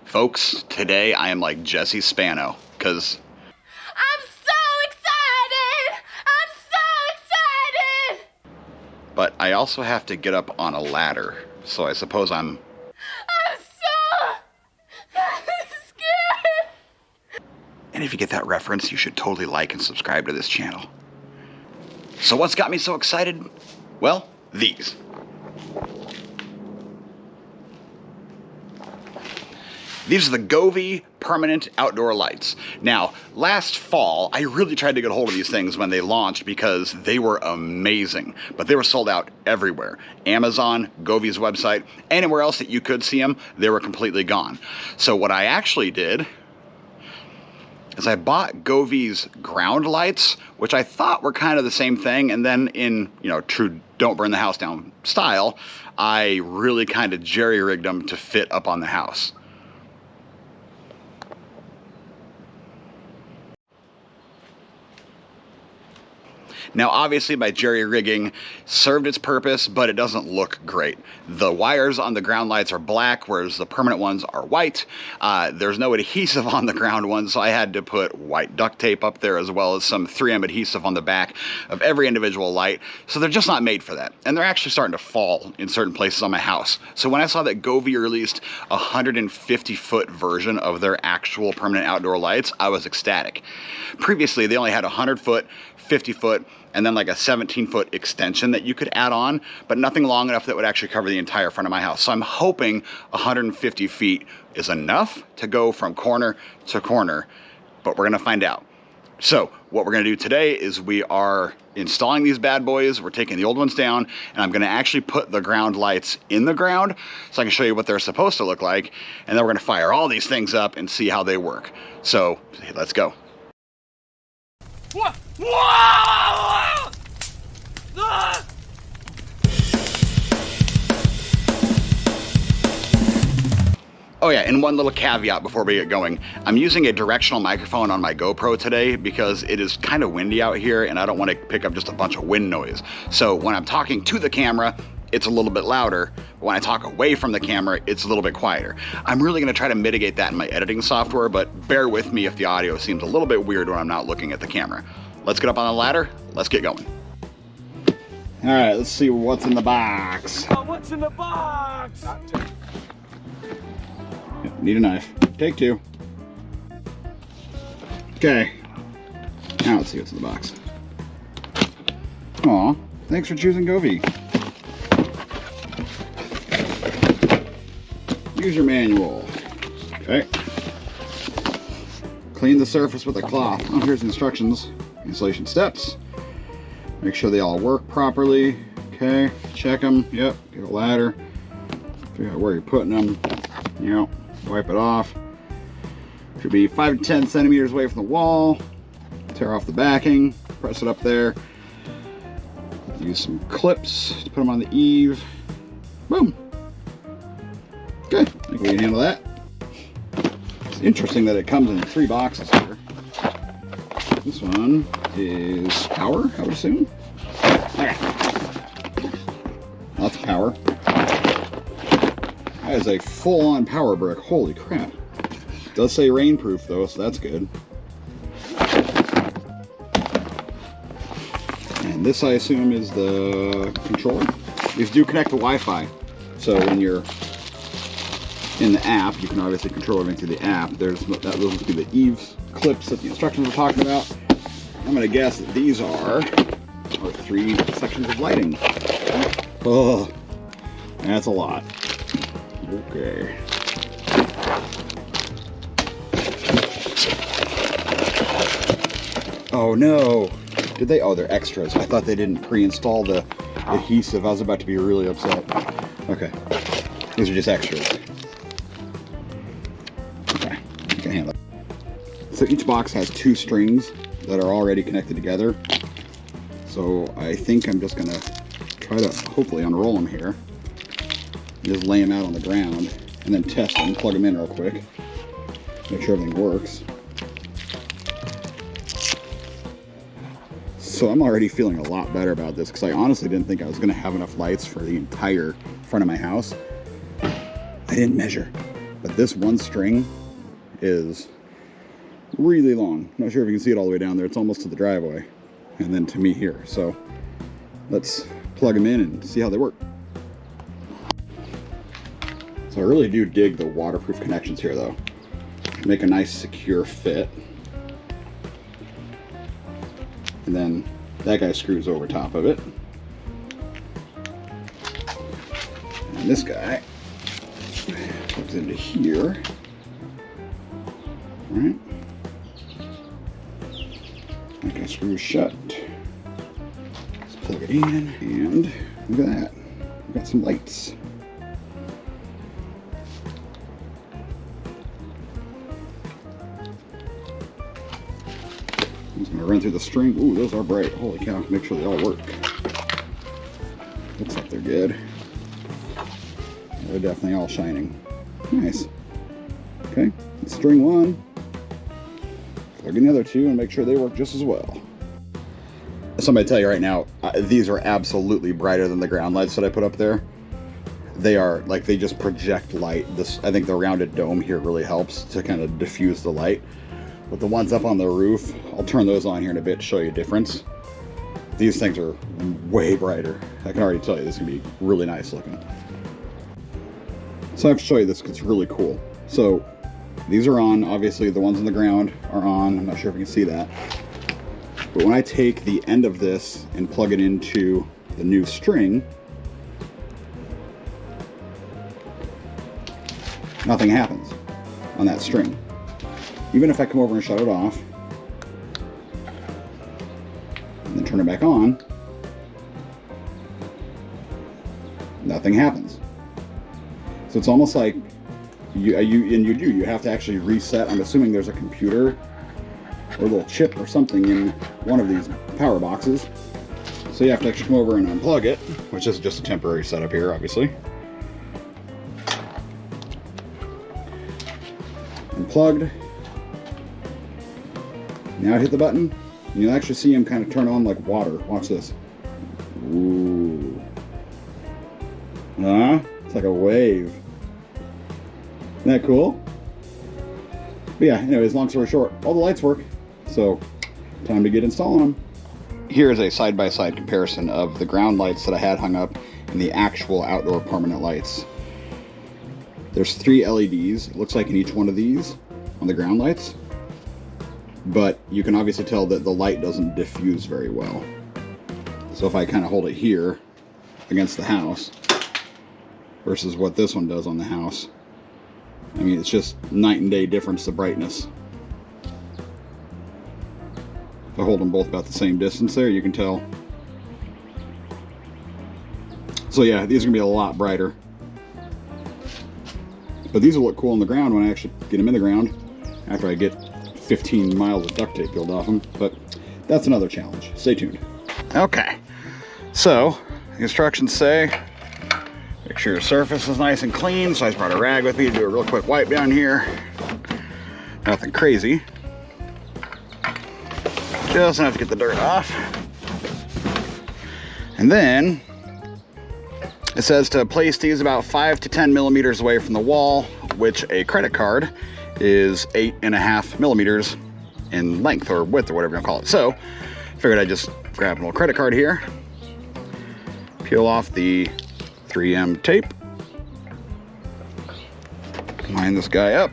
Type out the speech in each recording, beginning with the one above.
Folks, today I am like Jesse Spano, because I'm so excited! I'm so excited! but I also have to get up on a ladder, so I suppose I'm so scared! And if you get that reference, you should totally like and subscribe to this channel. So what's got me so excited? Well, these. These are the Govee Permanent Outdoor Lights. Now, last fall, I really tried to get a hold of these things when they launched because they were amazing, but they were sold out everywhere. Amazon, Govee's website, anywhere else that you could see them, they were completely gone. So what I actually did is I bought Govee's ground lights, which I thought were kind of the same thing, and then in, true don't burn the house down style, I really kind of jerry-rigged them to fit up on the house. Now, obviously, my jerry-rigging served its purpose, but it doesn't look great. The wires on the ground lights are black, whereas the permanent ones are white. There's no adhesive on the ground ones, so I had to put white duct tape up there, as well as some 3M adhesive on the back of every individual light. So they're just not made for that. And they're actually starting to fall in certain places on my house. So when I saw that Govee released a 150-foot version of their actual permanent outdoor lights, I was ecstatic. Previously, they only had 100-foot, 50-foot, and then like a 17-foot extension that you could add on, but nothing long enough that would actually cover the entire front of my house. So I'm hoping 150 feet is enough to go from corner to corner, but we're gonna find out. So what we're gonna do today is we are installing these bad boys. We're taking the old ones down, and I'm gonna actually put the ground lights in the ground so I can show you what they're supposed to look like, and then we're gonna fire all these things up and see how they work. So let's go. What? Whoa! Ah! Oh yeah, and one little caveat before we get going. I'm using a directional microphone on my GoPro today because it is kind of windy out here and I don't want to pick up just a bunch of wind noise. So when I'm talking to the camera, it's a little bit louder. But when I talk away from the camera, it's a little bit quieter. I'm really gonna try to mitigate that in my editing software, but bear with me if the audio seems a little bit weird when I'm not looking at the camera. Let's get up on the ladder, let's get going. All right, let's see what's in the box. What's in the box? Need a knife. Take two. Okay. Now let's see what's in the box. Aw, thanks for choosing Govee. User manual. Okay. Clean the surface with a cloth. Oh, here's the instructions. Installation steps. Make sure they all work properly. Okay, check them. Yep, get a ladder. Figure out where you're putting them. Yep, wipe it off. Should be 5 to 10 centimeters away from the wall. Tear off the backing. Press it up there. Use some clips to put them on the eave. Boom. Good. I think we can handle that. It's interesting that it comes in 3 boxes here. This one is power, I would assume. Okay. Lots of power. That is a full-on power brick. Holy crap. It does say rainproof though, so that's good. And this, I assume, is the controller. These do connect to Wi-Fi, so when you're in the app, you can obviously control everything through the app. Those must be the eaves clips that the instructions were talking about. I'm gonna guess that these are 3 sections of lighting. Oh, that's a lot. Okay. Oh no. Did they? Oh, they're extras. I thought they didn't pre-install the adhesive. I was about to be really upset. Okay. These are just extras. Okay. You can handle it. So each box has 2 strings that are already connected together. So I think I'm just gonna try to hopefully unroll them here. Just lay them out on the ground and then test them, plug them in real quick. Make sure everything works. So I'm already feeling a lot better about this because I honestly didn't think I was gonna have enough lights for the entire front of my house. I didn't measure. But this one string is really long. Not sure if you can see it all the way down there. It's almost to the driveway. And then to me here. So let's plug them in and see how they work. So I really do dig the waterproof connections here though. Make a nice secure fit. And then that guy screws over top of it. And this guy plugs into here. All right. That guy screws shut. Let's plug it in, and look at that. We've got some lights. I'm just gonna run through the string. Ooh, those are bright. Holy cow, make sure they all work. Looks like they're good. They're definitely all shining. Nice. Okay, let's string one. Plug in the other two and make sure they work just as well. Somebody tell you right now, these are absolutely brighter than the ground lights that I put up there. They are, like, they just project light. This, I think the rounded dome here really helps to kind of diffuse the light. But the ones up on the roof, I'll turn those on here in a bit to show you a difference. These things are way brighter. I can already tell you this is gonna be really nice looking. So I have to show you this because it's really cool. So these are on, obviously the ones on the ground are on. I'm not sure if you can see that. But when I take the end of this and plug it into the new string, nothing happens on that string. Even if I come over and shut it off, and then turn it back on, nothing happens. So it's almost like you have to actually reset. I'm assuming there's a computer or a little chip or something in one of these power boxes. So you have to actually come over and unplug it, which is just a temporary setup here, obviously. Unplugged. Now I hit the button, and you'll actually see them kind of turn on like water. Watch this. Ooh. It's like a wave. Isn't that cool? But yeah, anyways, long story short, all the lights work. So, time to get installing them. Here's a side-by-side comparison of the ground lights that I had hung up and the actual outdoor permanent lights. There's 3 LEDs, it looks like in each one of these on the ground lights. But you can obviously tell that the light doesn't diffuse very well. So if I kind of hold it here against the house versus what this one does on the house, I mean, it's just night and day difference, the brightness. If I hold them both about the same distance there, you can tell. So yeah, these are gonna be a lot brighter. But these will look cool on the ground when I actually get them in the ground after I get 15 miles of duct tape peeled off them, but that's another challenge. Stay tuned. Okay, so the instructions say make sure your surface is nice and clean. So I just brought a rag with me to do a real quick wipe down here. Nothing crazy. Just enough to get the dirt off. And then it says to place these about 5 to 10 millimeters away from the wall, which a credit card is 8.5 millimeters in length or width or whatever you call it. So figured I'd just grab an old credit card here, peel off the 3M tape, line this guy up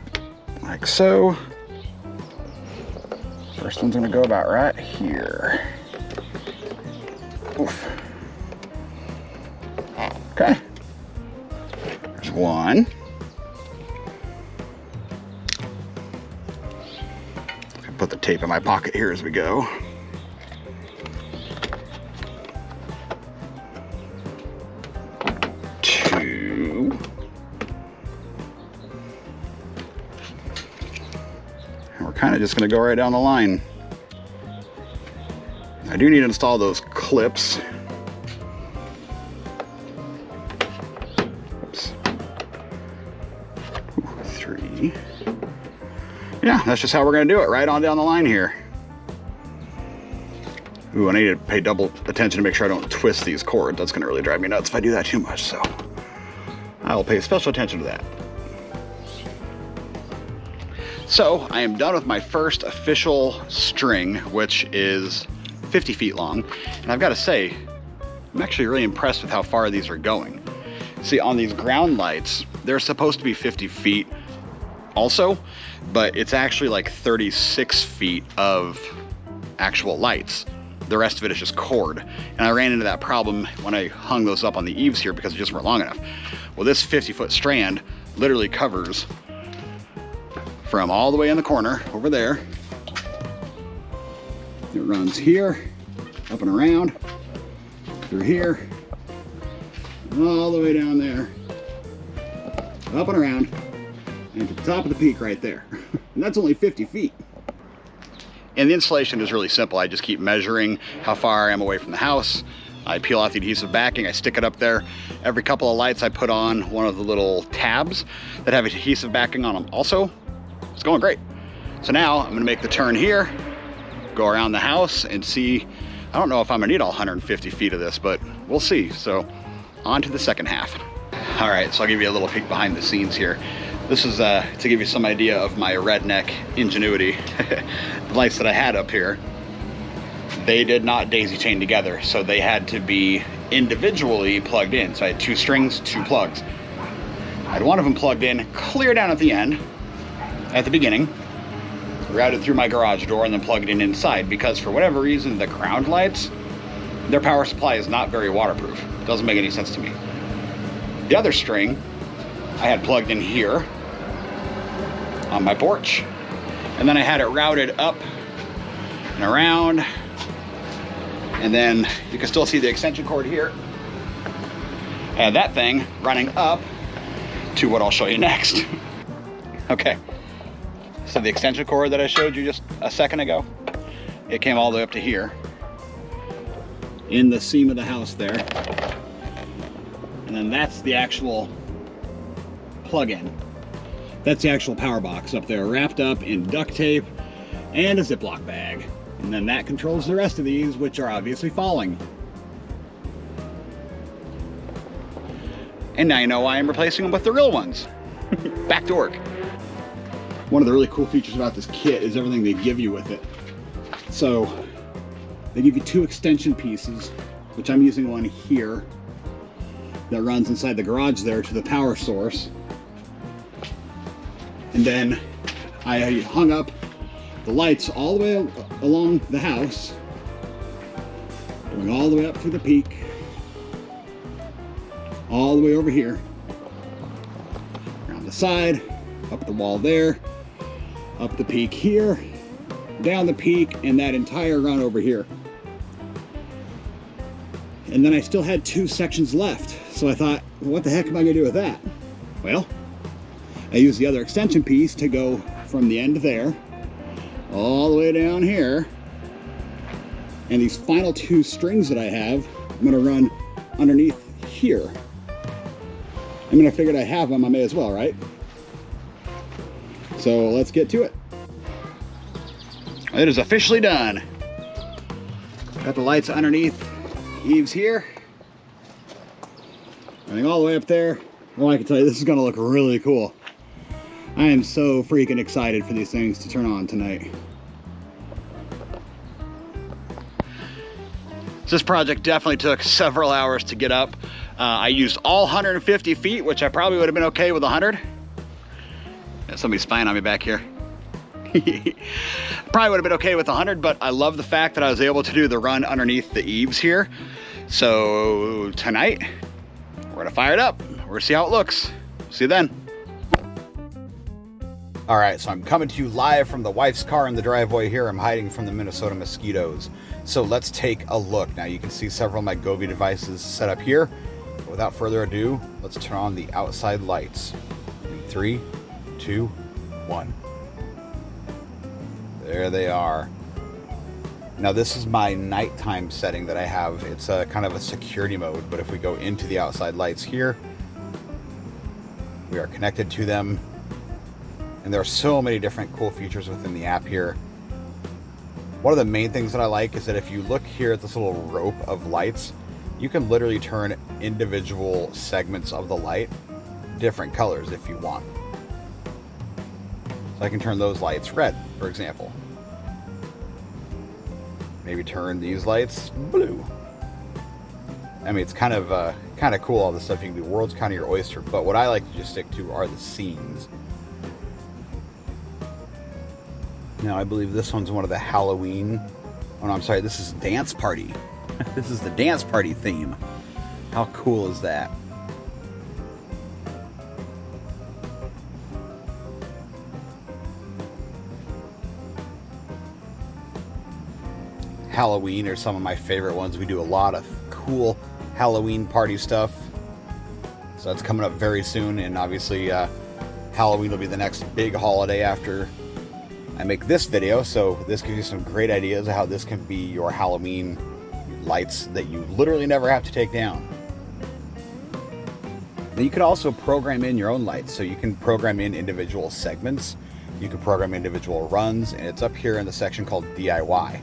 like so. First one's gonna go about right here. Oof. Okay, there's one. Put the tape in my pocket here as we go. Two. And we're kind of just going to go right down the line. I do need to install those clips. Oops. Ooh, 3. Yeah, that's just how we're going to do it, right on down the line here. Ooh, I need to pay double attention to make sure I don't twist these cords. That's going to really drive me nuts if I do that too much, so I'll pay special attention to that. So I am done with my first official string, which is 50 feet long. And I've got to say, I'm actually really impressed with how far these are going. See, on these ground lights, they're supposed to be 50 feet also, but it's actually like 36 feet of actual lights. The rest of it is just cord. And I ran into that problem when I hung those up on the eaves here because they just weren't long enough. Well, this 50-foot strand literally covers from all the way in the corner over there. It runs here, up and around, through here, all the way down there, up and around, and to the top of the peak right there. And that's only 50 feet. And the installation is really simple. I just keep measuring how far I am away from the house. I peel off the adhesive backing, I stick it up there. Every couple of lights I put on one of the little tabs that have adhesive backing on them also. It's going great. So now I'm gonna make the turn here, go around the house and see. I don't know if I'm gonna need all 150 feet of this, but we'll see. So on to the second half. All right, so I'll give you a little peek behind the scenes here. This is to give you some idea of my redneck ingenuity. The lights that I had up here, they did not daisy chain together, so they had to be individually plugged in. So I had 2 strings, 2 plugs. I had one of them plugged in clear down at the end, at the beginning, routed through my garage door and then plugged in inside, because for whatever reason, the ground lights, their power supply is not very waterproof. Doesn't make any sense to me. The other string I had plugged in here on my porch, and then I had it routed up and around, and then you can still see the extension cord here. I had that thing running up to what I'll show you next. Okay, so the extension cord that I showed you just a second ago, it came all the way up to here in the seam of the house there, and then that's the actual plug-in. That's the actual power box up there, wrapped up in duct tape and a Ziploc bag. And then that controls the rest of these, which are obviously falling. And now you know why I'm replacing them with the real ones. Back to work. One of the really cool features about this kit is everything they give you with it. So they give you 2 extension pieces, which I'm using one here that runs inside the garage there to the power source. And then I hung up the lights all the way along the house, going all the way up through the peak, all the way over here, around the side, up the wall there, up the peak here, down the peak, and that entire run over here. And then I still had 2 sections left, so I thought, what the heck am I gonna do with that? Well, I used the other extension piece to go from the end there all the way down here, and these final 2 strings that I have, I'm gonna run underneath here. I mean, I figured I have them, I may as well, right? So let's get to it. It is officially done. Got the lights underneath eaves here, running all the way up there. Well, I can tell you, this is gonna look really cool. I am so freaking excited for these things to turn on tonight. This project definitely took several hours to get up. I used all 150 feet, which I probably would have been okay with 100. Somebody's spying on me back here. Probably would have been okay with 100, but I love the fact that I was able to do the run underneath the eaves here. So tonight, we're gonna fire it up. We're gonna see how it looks. See you then. All right, so I'm coming to you live from the wife's car in the driveway here. I'm hiding from the Minnesota mosquitoes. So let's take a look. Now you can see several of my Govee devices set up here. But without further ado, let's turn on the outside lights. In 3, 2, 1. There they are. Now this is my nighttime setting that I have. It's a kind of a security mode, but if we go into the outside lights here, we are connected to them. And there are so many different cool features within the app here. One of the main things that I like is that if you look here at this little rope of lights, you can literally turn individual segments of the light different colors if you want. So I can turn those lights red, for example. Maybe turn these lights blue. I mean, it's kind of cool, all the stuff you can do. World's kind of your oyster, but what I like to just stick to are the scenes. Now, I believe this one's one of the Halloween. Oh no, I'm sorry, this is Dance Party. This is the Dance Party theme. How cool is that? Halloween are some of my favorite ones. We do a lot of cool Halloween party stuff. So that's coming up very soon, and obviously Halloween will be the next big holiday after I make this video, so this gives you some great ideas of how this can be your Halloween lights that you literally never have to take down. Now you can also program in your own lights, so you can program in individual segments, you can program individual runs, and it's up here in the section called DIY.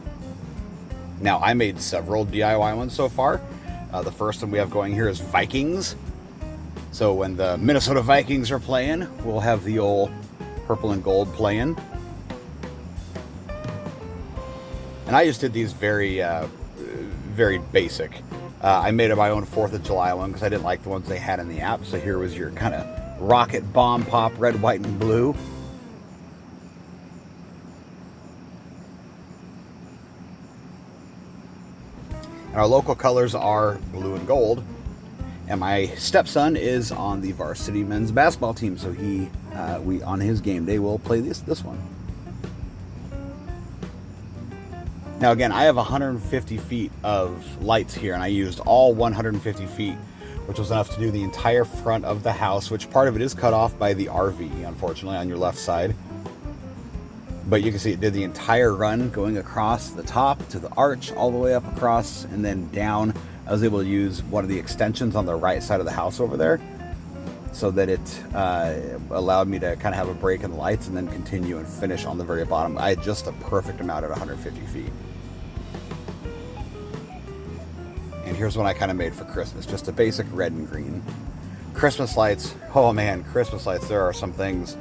Now I made several DIY ones so far. The first one we have going here is Vikings. So when the Minnesota Vikings are playing, we'll have the old purple and gold playing. And I just did these very basic. I made my own 4th of July one because I didn't like the ones they had in the app. So here was your kind of rocket bomb pop, red, white, and blue. And our local colors are blue and gold. And my stepson is on the varsity men's basketball team, so we on his game day will play this one. Now again, I have 150 feet of lights here, and I used all 150 feet, which was enough to do the entire front of the house, which part of it is cut off by the RV, unfortunately, on your left side. But you can see it did the entire run going across the top to the arch, all the way up across, and then down. I was able to use one of the extensions on the right side of the house over there, so that it allowed me to kind of have a break in the lights and then continue and finish on the very bottom. I had just a perfect amount at 150 feet. And here's what I kind of made for Christmas, just a basic red and green. Christmas lights, oh man, Christmas lights, there are some things.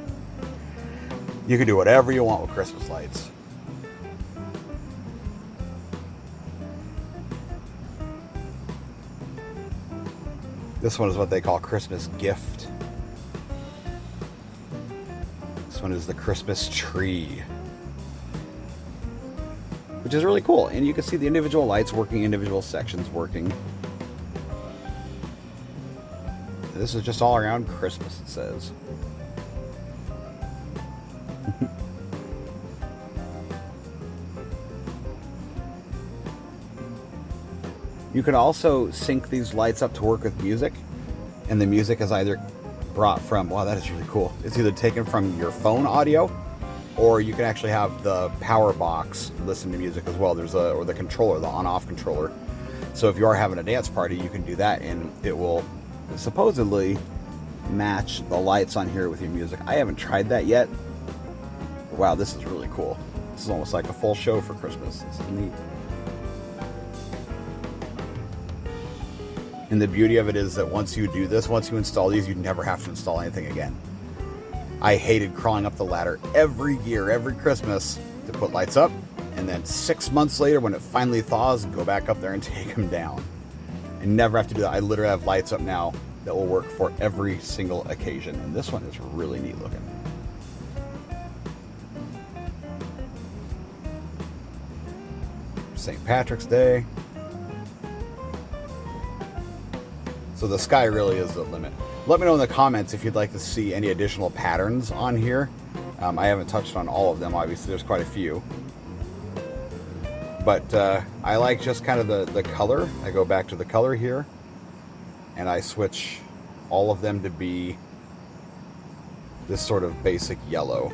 You can do whatever you want with Christmas lights. This one is what they call Christmas gift. This one is the Christmas tree, which is really cool. And you can see the individual lights working, individual sections working. This is just all around Christmas, it says. You can also sync these lights up to work with music, and the music is either brought from, wow, that is really cool. It's either taken from your phone audio, or you can actually have the power box listen to music as well. Or the controller, the on-off controller. So if you are having a dance party, you can do that, and it will supposedly match the lights on here with your music. I haven't tried that yet. Wow, this is really cool. This is almost like a full show for Christmas. This is neat. And the beauty of it is that once you do this, once you install these, you never have to install anything again. I hated crawling up the ladder every year, every Christmas, to put lights up, and then 6 months later, when it finally thaws, go back up there and take them down. And never have to do that. I literally have lights up now that will work for every single occasion. And this one is really neat looking. St. Patrick's Day. So the sky really is the limit. Let me know in the comments if you'd like to see any additional patterns on here. I haven't touched on all of them, obviously there's quite a few. But I like just kind of the color. I go back to the color here, and I switch all of them to be this sort of basic yellow.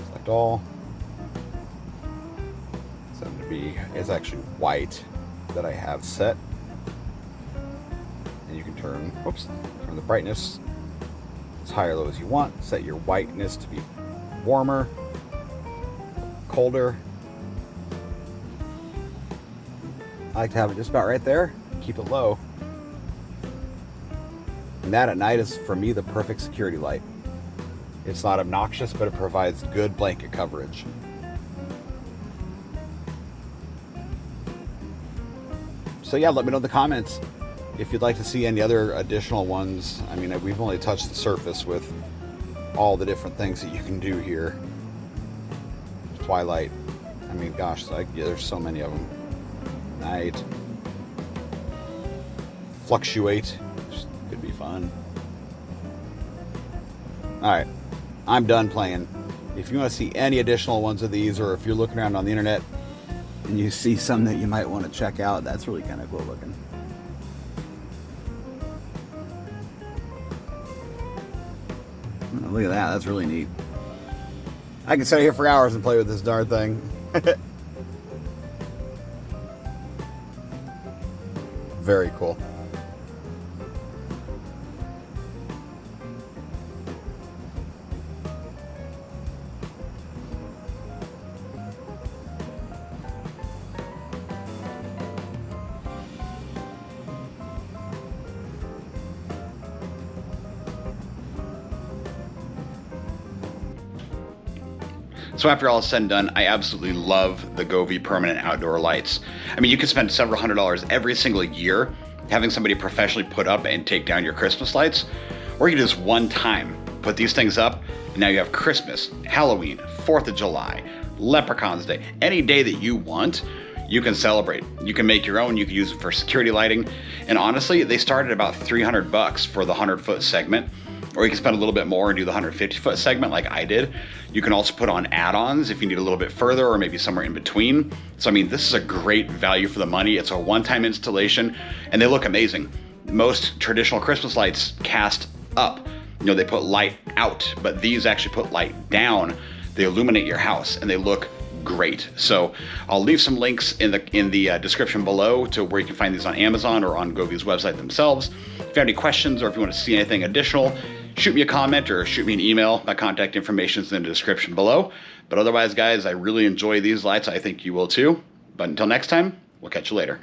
Select all. Set them to be, it's actually white that I have set. And you can turn the brightness as high or low as you want. Set your whiteness to be warmer, colder. I like to have it just about right there. Keep it low. And that at night is, for me, the perfect security light. It's not obnoxious, but it provides good blanket coverage. So yeah, let me know in the comments if you'd like to see any other additional ones. I mean, we've only touched the surface with all the different things that you can do here. Twilight. I mean, gosh, yeah, there's so many of them. Night. Fluctuate, which could be fun. Alright, I'm done playing. If you want to see any additional ones of these, or if you're looking around on the internet and you see some that you might want to check out, that's really kind of cool looking. Oh, look at that, that's really neat. I can sit here for hours and play with this darn thing. Very cool. So after all is said and done, I absolutely love the Govee Permanent Outdoor Lights. I mean, you can spend several $100s every single year having somebody professionally put up and take down your Christmas lights, or you can just one time put these things up, and now you have Christmas, Halloween, 4th of July, Leprechaun's Day, any day that you want, you can celebrate. You can make your own, you can use it for security lighting, and honestly, they start at about $300 for the 100-foot segment, or you can spend a little bit more and do the 150-foot segment like I did. You can also put on add-ons if you need a little bit further, or maybe somewhere in between. So I mean, this is a great value for the money. It's a one-time installation, and they look amazing. Most traditional Christmas lights cast up. You know, they put light out, but these actually put light down. They illuminate your house, and they look great. So I'll leave some links in the description below to where you can find these on Amazon or on Govee's website themselves. If you have any questions, or if you want to see anything additional, shoot me a comment or shoot me an email. My contact information is in the description below. But otherwise, guys, I really enjoy these lights. I think you will too. But until next time, we'll catch you later.